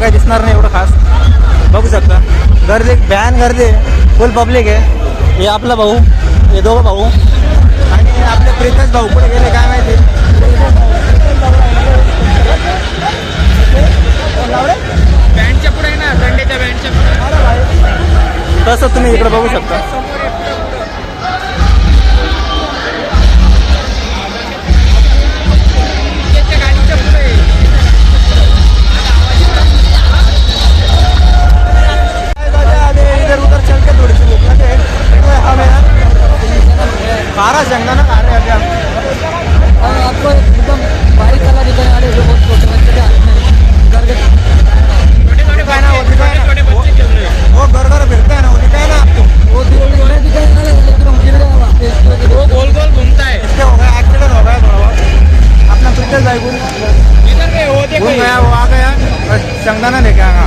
काही दिसणार नाही एवढं खास. बघू शकता गर्दी, भयान गर्दी, फुल पब्लिक आहे. हे आपला भाऊ, हे दोघं भाऊ आणि आपले प्रीतच भाऊ पुढे गेले काय माहिती. बँडच्या पुढे ना, संडेच्या बँडच्या पुढे. तसं तुम्ही इकडे बघू शकता. गाडीच्या पुढे इधर उधर चल के थोड़ी सी भूख लगे हमें खारा शेंगदाणा खा रहे हैं अभी हम. आपको एकदम बारीक वाला दिखाने वाले जो बहुत छोटे बच्चे के हाथ में घर के छोटे दिखाए ना, वो दिखाए ना, छोटे बच्चे चल रहे हैं. वो घर घर फिरता है ना, वो दिखाए ना आपको. वो दिखाने वाले लेकिन हम गिर गए वहाँ पे. वो गोल गोल घूमता है. इसके हो गया एक्सीडेंट हो गया थोड़ा बहुत. अपना प्रीतस भाई घूम इधर पे वो देखो गया, वो आ गया और शेंगदाणा लेके आया.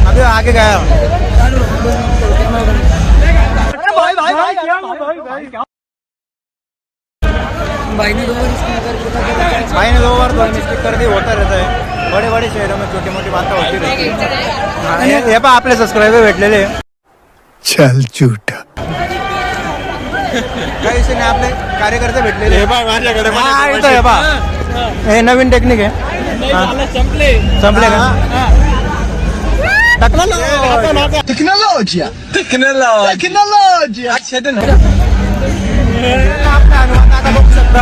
अभी आगे गया. भाई ने दो बार स्पीकर भाई ने 2 बार मिस्टेक कर दी. होता रहता है बड़े बड़े शहरों में, छोटी मोठी बातें होती रहती है. हे पण आपले सबस्क्रायबर भेटलेले. चल झूठा. काही विषय नाही, आपले कार्यकर्ते भेटलेले. माझ्याकडे हा, इथं हे पहा. हे नवीन टेक्निक आहे. संपले. संपले का? टाकलं ना. टेक्नोलॉजी टेक्नोलॉजी आपल्या हनुमान दादा बघू शकता.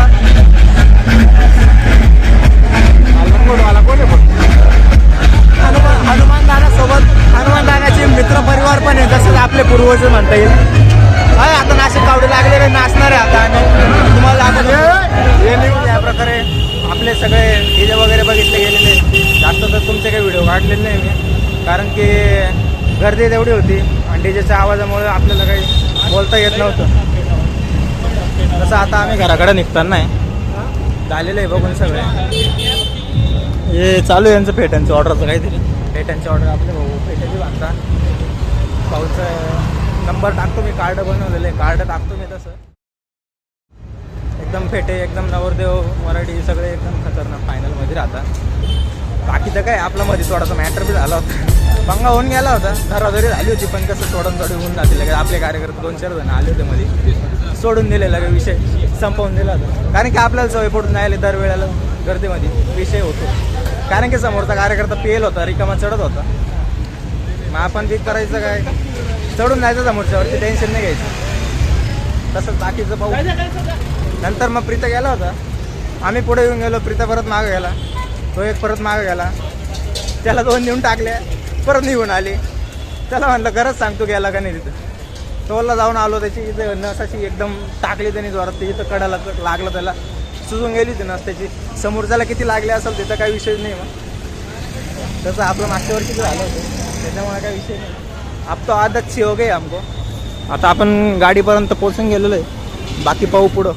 हनुमान दादा सोबत हनुमान दादाचे मित्र परिवार पण आहे, जसं आपले पूर्वज म्हणता येईल. आहे आता नाशिक कावडे लागलेले नाचणार आहे आता. आणि तुम्हाला आता हे न्यूज या प्रकारे आपले सगळे डीजे वगैरे बघितले गेलेले. जास्त तर तुमचे काही व्हिडिओ काढलेले नाही मी, कारण की गर्दी तेवढी होती आणि डीजेच्या आवाजामुळे आपल्याला काही बोलता येत नव्हतं. तसं आता आम्ही घराकडे निघताना आहे. झालेलं आहे बघून सगळे. हे चालू आहे यांचं फेट्यांचं ऑर्डरचं काहीतरी. फेट्यांची ऑर्डर आपले भाऊ फेट्याची बांधता. भाऊचं नंबर टाकतो मी, कार्ड बनवलेले कार्ड टाकतो मी. तसं एकदम फेटे, एकदम नवरदेव मराठी सगळे एकदम खतरनाक फायनलमध्ये राहतात. बाकी तर काय आपला मध्ये थोडासा मॅटर बी झाला होता, पंगा होऊन गेला होता. धराधरी झाली होती, पण कसं सोडून होऊन जाते. आपले कार्यकर्ते 2-4 जण आले होते मध्ये, सोडून दिलेला विषय संपवून दिला होता. कारण की आपल्याला सवय पडून नाही आली दरवेळेला गर्दीमध्ये विषय होतो. कारण की समोरचा कार्यकर्ता पेल होता, रिकामा चढत होता. मग आपण ते करायचं काय, चढून जायचं समोरच्यावरती, टेन्शन नाही घ्यायचं. तसंच बाकीचं पाहू. नंतर मग प्रीता गेला होता, आम्ही पुढे येऊन गेलो. प्रीता परत मागं गेला, तो एक परत मागं गेला. त्याला 2 देऊन टाकले, परत निघून आली. त्याला म्हटलं खरंच सांगतो गेला का नाही तिथं. टोलला जाऊन आलो, त्याची इथं नसाची एकदम टाकली त्यांनी जोरात. ते इथं कडाला लागलं, त्याला सुजून गेली ती नस त्याची. समोरच्याला किती लागले असेल तिथं काही विषय नाही. मग तसं आपलं मागच्या वर्षीच झालं होतं, त्याच्यामुळे काही विषय नाही. अब तो आदत सी हो गई हमको. आता आपण गाडीपर्यंत पोहोचून गेलेलो आहे, बाकी पाहू पुढं.